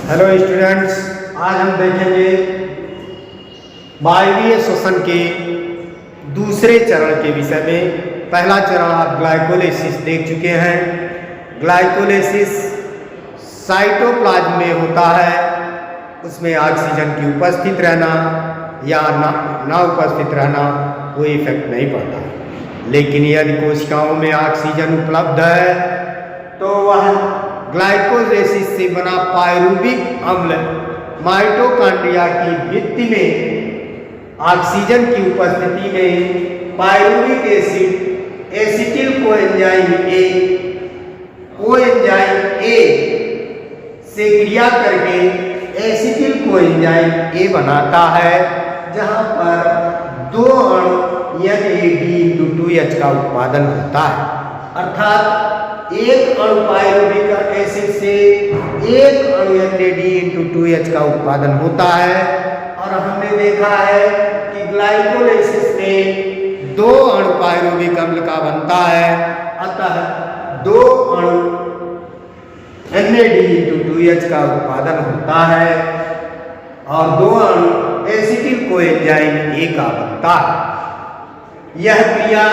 Hello students, आज हम देखेंगे वायवीय श्वसन के दूसरे चरण के विषय में। पहला चरण आप ग्लाइकोलाइसिस देख चुके हैं। ग्लाइकोलाइसिस साइटोप्लाज्म में होता है। उसमें ऑक्सीजन की उपस्थित रहना या ना उपस्थित रहना कोई इफेक्ट नहीं पड़ता, लेकिन यदि कोशिकाओं में ऑक्सीजन उपलब्ध है तो वह ग्लाइकोलाइसिस से बना पायरुविक अम्ल माइटोकॉन्ड्रिया की भित्ति में ऑक्सीजन की उपस्थिति में pyruvic acid acetyl coenzyme A से क्रिया करके एसिटिल कोएंजाइम ए बनाता है, जहां पर दो अणु NAD2H का उत्पादन होता है। अर्थात एक अणु पायरुविक एसिड से एक अणु NAD2H का उत्पादन होता है। और हमने देखा है कि ग्लाइकोलाइसिस में दो अणु पायरुविक अम्ल का बनता है, अतः दो अणु NAD2H का उत्पादन होता है और दो अणु एसिटिल कोएंजाइम ए का बनता है। यह क्रिया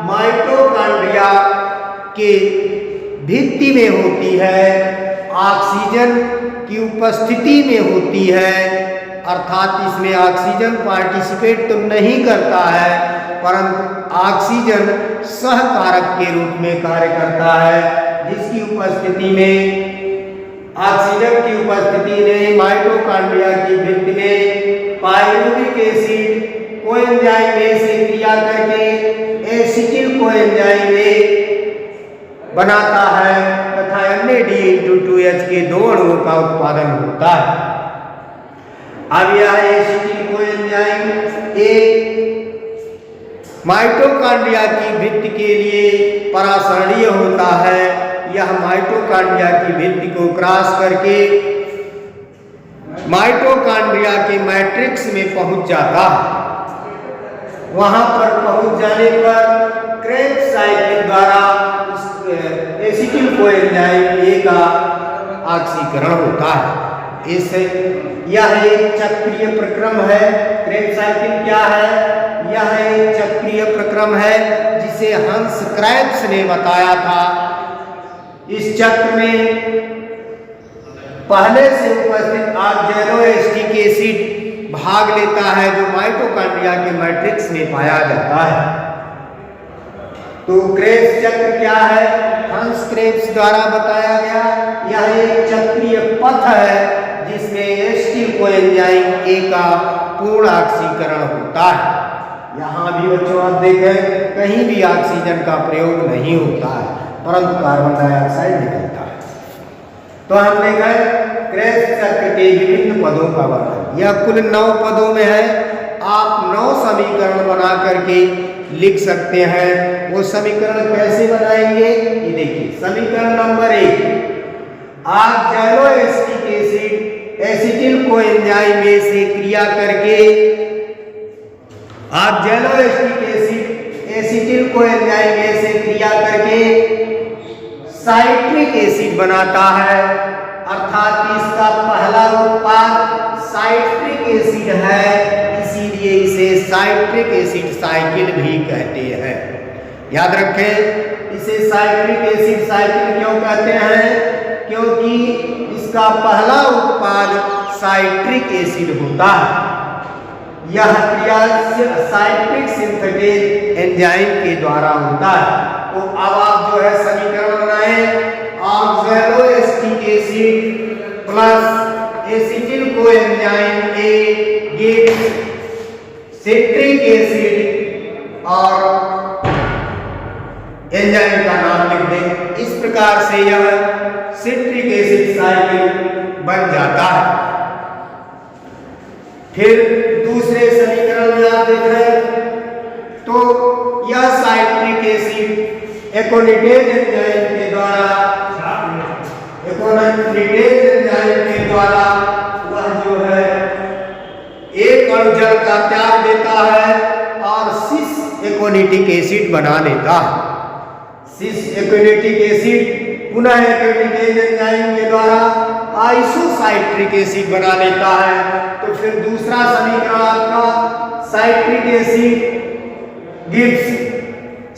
माइटोकॉन्ड्रिया के भित्ति में होती है, ऑक्सीजन की उपस्थिति में होती है। अर्थात इसमें ऑक्सीजन पार्टिसिपेट तो नहीं करता है, परंतु ऑक्सीजन सहकारक के रूप में कार्य करता है, जिसकी उपस्थिति में ऑक्सीजन की उपस्थिति में माइटोकॉन्ड्रिया की भित्ति में पायरुविक एसिड कोएंजाइम ए से क्रिया करके एसिटिल कोएंजाइम ए बनाता है तथा NAD2H के दो अणुओं का उत्पादन होता है। अब यह एसिटिल कोएंजाइम ए माइटोकॉन्ड्रिया की भित्ति के लिए परासरणीय होता है। यह माइटोकॉन्ड्रिया की भित्ति को क्रॉस करके माइटोकॉन्ड्रिया के मैट्रिक्स में पहुंच जाता है। वहां पर पहुंच जाने पर क्रेब्स साइकिल द्वारा एसिटिल कोएंजाइम ए का ऑक्सीकरण होता है। इससे यह एक चक्रीय प्रक्रम है। क्रेब्स साइकिल क्या है? यह एक चक्रीय प्रक्रम है जिसे हंस क्रेब्स ने बताया था। इस चक्र में पहले से उपस्थित ऑक्सैलोएसिटिक एसिड भाग लेता है, जो माइटोकॉन्ड्रिया के मैट्रिक्स में पाया जाता है। तो क्रेब्स चक्र क्या है? हंस क्रेब्स द्वारा बताया गया। यह एक चक्रीय पथ है जिसमें एसिटिल कोएंजाइम ए का पूर्ण ऑक्सीकरण होता है। यहाँ भी बच्चों आप देखें, कहीं भी ऑक्सीजन का प्रयोग नहीं होता है, परंतु कार्बन डाइऑक्साइड निकलता है। तो हम देखें क्रेब्स चक्र के विभिन्न पदों का वर्णन। यह कुल 9 पदों में है। आप 9 समीकरण बना करके लिख सकते हैं। वो समीकरण कैसे बनाएंगे ये देखिए। समीकरण number 1, oxaloacetic acid acetyl coenzyme A से क्रिया करके oxaloacetic acid acetyl coenzyme A से क्रिया करके साइट्रिक एसिड बनाता है। अर्थात इसका पहला उत्पाद साइट्रिक एसिड है, इसीलिए इसे साइट्रिक एसिड साइकिल भी कहते हैं। याद रखें, इसे साइट्रिक एसिड साइकिल क्यों कहते हैं? क्योंकि इसका पहला उत्पाद साइट्रिक एसिड होता है। यह क्रिया साइट्रिक सिंथेटेज एंजाइम के द्वारा होता है। तो अब आप जो है समीकरण बनाएं, oxaloacetic acid plus acetyl coenzyme A gives citric acid और एंजाइम का नाम लिख दें। इस प्रकार से यह सिट्रिक एसिड साइकिल बन जाता है। फिर दूसरे समीकरण में आप देख रहे हैं, तो यह साइट्रिक एसिड एकोनिडेज एंजाइम के द्वारा वह जो है एक अणु जल का त्याग देता है और सिस एकोनिटिक एसिड बना लेता है। सिस एकोनिटिक एसिड पुनः एकोनिडेज एंजाइम के द्वारा आइसो आइसोसाइट्रिक एसिड बना लेता है। तो फिर दूसरा समीकरण आपका साइट्रिक एसिड गिव्स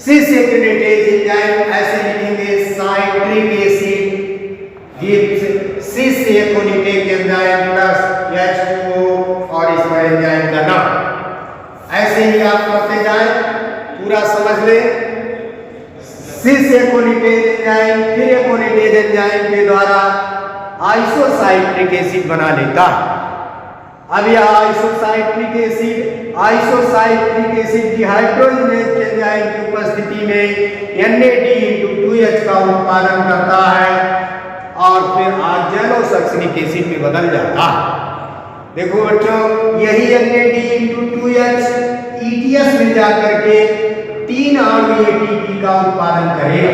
सिस एकिनेटेज एंजाइम, ऐसे लिखेंगे साइट्रिक एसिड गिव्स सिस एकिनेटेज एंजाइम प्लस H2O और इस पर एंजाइम का नाम। ऐसे ही आप करते जाएं, पूरा समझ लें। सिस एकोनिटेज एंजाइम फिर एकोनिटेज एंजाइम के द्वारा आइसोसाइट्रिक एसिड बना लेता है। अब यह आइसोसाइट्रिक एसिड डिहाइड्रोजनेज एंजाइम की उपस्थिति में NAD(2H) का उत्पादन करता है और फिर आर्जेलोसक्सिनिक एसिड में बदल जाता है। देखो बच्चों, यही NAD(2H) ETS में जाकर के 3 अणु ATP का उत्पादन करेगा।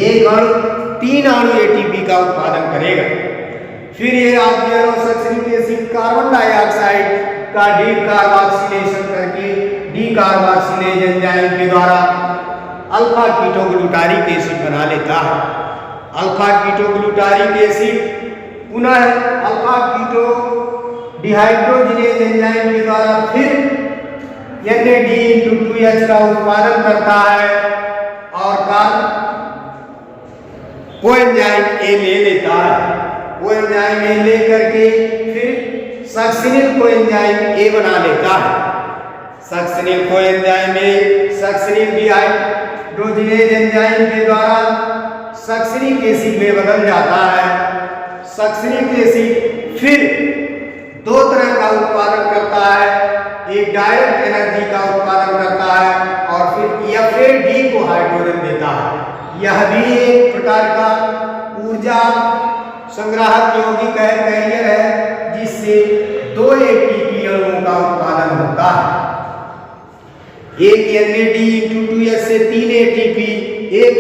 एक अणु 3 अणु ATP का उत्पादन करेगा। फिर ये आर्जेलोसक्सिनिक एसिड कार्बन डाइऑक्साइड का डीकार्बोक्सिलेशन करके डीकार्बोक्सिलेज एंजाइम के द्वारा अल्फा कीटोग्लूटारिक एसिड बना लेता है। अल्फा कीटोग्लूटारिक एसिड पुनः अल्फा कीटो डिहाइड्रोजिनेज एंजाइम के द्वारा फिर NAD(2H) का उत्पादन करता है और कोएंजाइम A ले लेता है। कोएंजाइम A ले करके फिर सक्सिनिल कोएंजाइम A बना लेता है। Succinyl coenzyme A succinyl dehydrogenase enzyme के द्वारा सक्सिनिक एसिड में बदल जाता है। सक्सिनिक एसिड फिर 2 तरह का उत्पादन करता है, एक डायरेक्ट एनर्जी का उत्पादन करता है और फिर FAD को हाइड्रोजन देता है। यह भी एक प्रकार का ऊर्जा संग्राहक यौगिक कैरियर है, जिससे 2 ATP अणुओं का उत्पादन होता है। एक NAD(2H) से 3 ATP, एक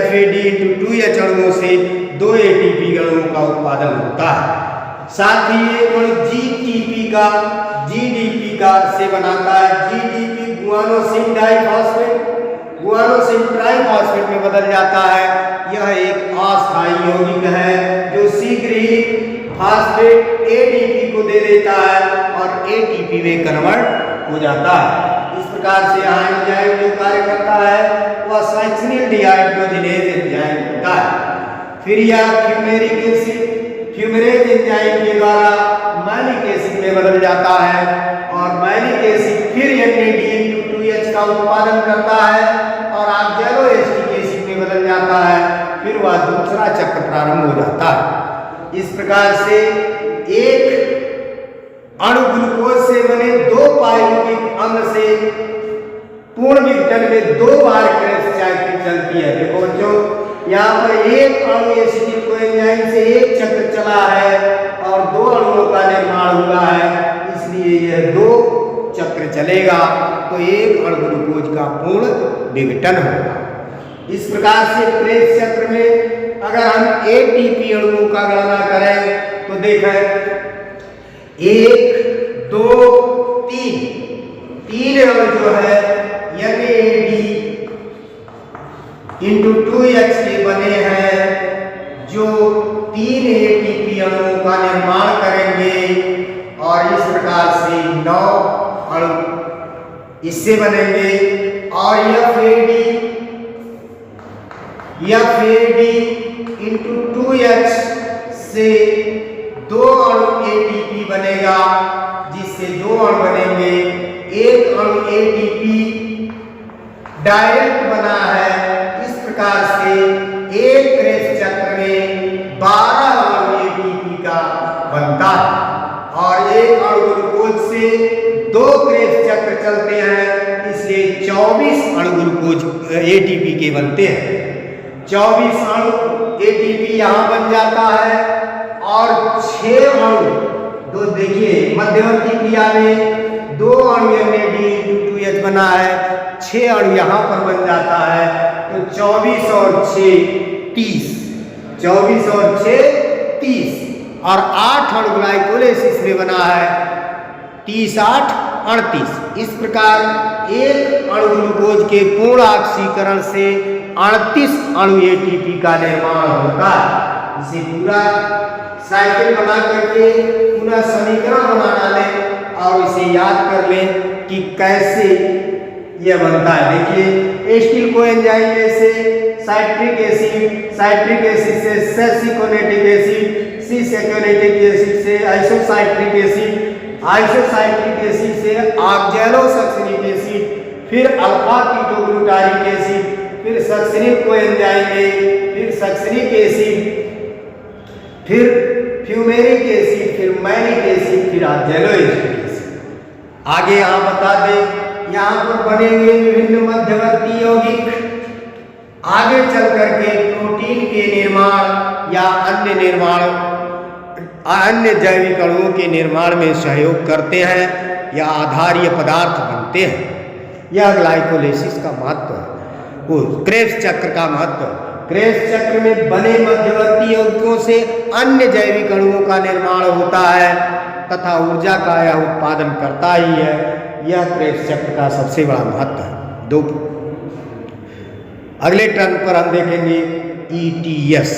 FAD(2H) अणुओं से 2 ATP अणुओं का उत्पादन होता है। साथ ही एक अणु GDP का से बनाता है। GDP guanosine diphosphate guanosine triphosphate में बदल जाता है। यह एक अस्थायी यौगिक है जो शीघ्र ही फास्फेट ADP को दे देता है और ATP में कन्वर्ट हो जाता है। इस प्रकार से यहाँ एंजाइम जो कार्य करता है वह सक्सिनिल डिहाइड्रोजिनेज एंजाइम होता है। फिर यह फ्यूमेरेज एंजाइम के द्वारा मैलिक एसिड में बदल जाता है और मैलिक एसिड फिर NAD(2H) का उत्पादन करता है और आक्जेलोएसिटिक एसिड में बदल जाता है। फिर वह दूसरा चक्र प्रारंभ हो जाता है। इस प्रकार से एक अणु ग्लूकोज से बने 2 पाइरुविक अम्ल से पूर्ण विघटन में 2 बार क्रेब्स साइकिल चलती है। देखो बच्चों, यहाँ पर एक अणु एसिटिल कोएंजाइम से एक चक्र चला है और 2 अणुओं का निर्माण हुआ है, इसलिए यह 2 चक्र चलेगा तो एक अणु ग्लूकोज का पूर्ण विघटन होगा। इस प्रकार से क्रेब्स चक्र में अगर हम ATP अणुओं का गणना करें तो देखें 1 2 3 अणु जो है NAD(2H) के बने हैं, जो 3 ATP अणुओं का निर्माण करेंगे और इस प्रकार से 9 अणु इससे बनेंगे और FAD(2H) से 2 अणु ATP बनेगा, जिससे 2 अणु बनेंगे। एक अणु ATP डायरेक्ट बना है। इस प्रकार से एक क्रेब्स चक्र में 12 अणु ATP का बनता है और एक अणु ग्लूकोज से 2 क्रेब्स चक्र चलते हैं, इसलिए 24 अणु ग्लूकोज ATP के बनते हैं। 24 अणु ATP यहाँ बन जाता है और 6 अणु तो देखिए मध्यवर्ती क्रिया में 2 अणु NAD(2H) बना है, 6 अणु यहाँ पर बन जाता है, तो 24 और 6 30, 24 और 6 30 और 8 अणु ग्लाइकोलाइसिस में बना है, 30 8 38। इस प्रकार एक अणु ग्लूकोज के पूर्ण ऑक्सीकरण से 38 अणु ATP का निर्माण होता है। इसे पूरा साइकिल बना करके पूरा समीकरण बना डालें और इसे याद कर लें कि कैसे यह बनता है। देखिए एसिटिल कोएंजाइम से साइट्रिक एसिड से सेसिकोनेटिक एसिड, सिसेकोनेटिक एसिड से आइसोसाइट्रिक एसिड से ऑक्सैलोसक्सिनिक एसिड, फिर अल्फा कीटोग्लूटारिक एसिड, फिर सक्सिनिक कोएंजाइम में, फिर सक्सिनिक एसिड, फिर फ्यूमेरिक एसिड, फिर मैलिक एसिड, फिर ऑक्सैलोएसिटिक एसिड। आगे यहाँ बता दें, यहाँ पर बने हुए विभिन्न मध्यवर्ती यौगिक आगे चल करके प्रोटीन के निर्माण या अन्य जैविक अणुओं के निर्माण में सहयोग करते हैं या आधारीय पदार्थ बनते हैं। यह ग्लाइकोलाइसिस का महत्व है। वो क्रेब्स चक्र का महत्व है। क्रेब्स चक्र में बने मध्यवर्ती यौगिकों से अन्य जैविक अणुओं का निर्माण होता है तथा ऊर्जा का यह उत्पादन करता ही है। यह क्रेब्स चक्र का सबसे बड़ा महत्व है। अगले टर्न पर हम देखेंगे ETS।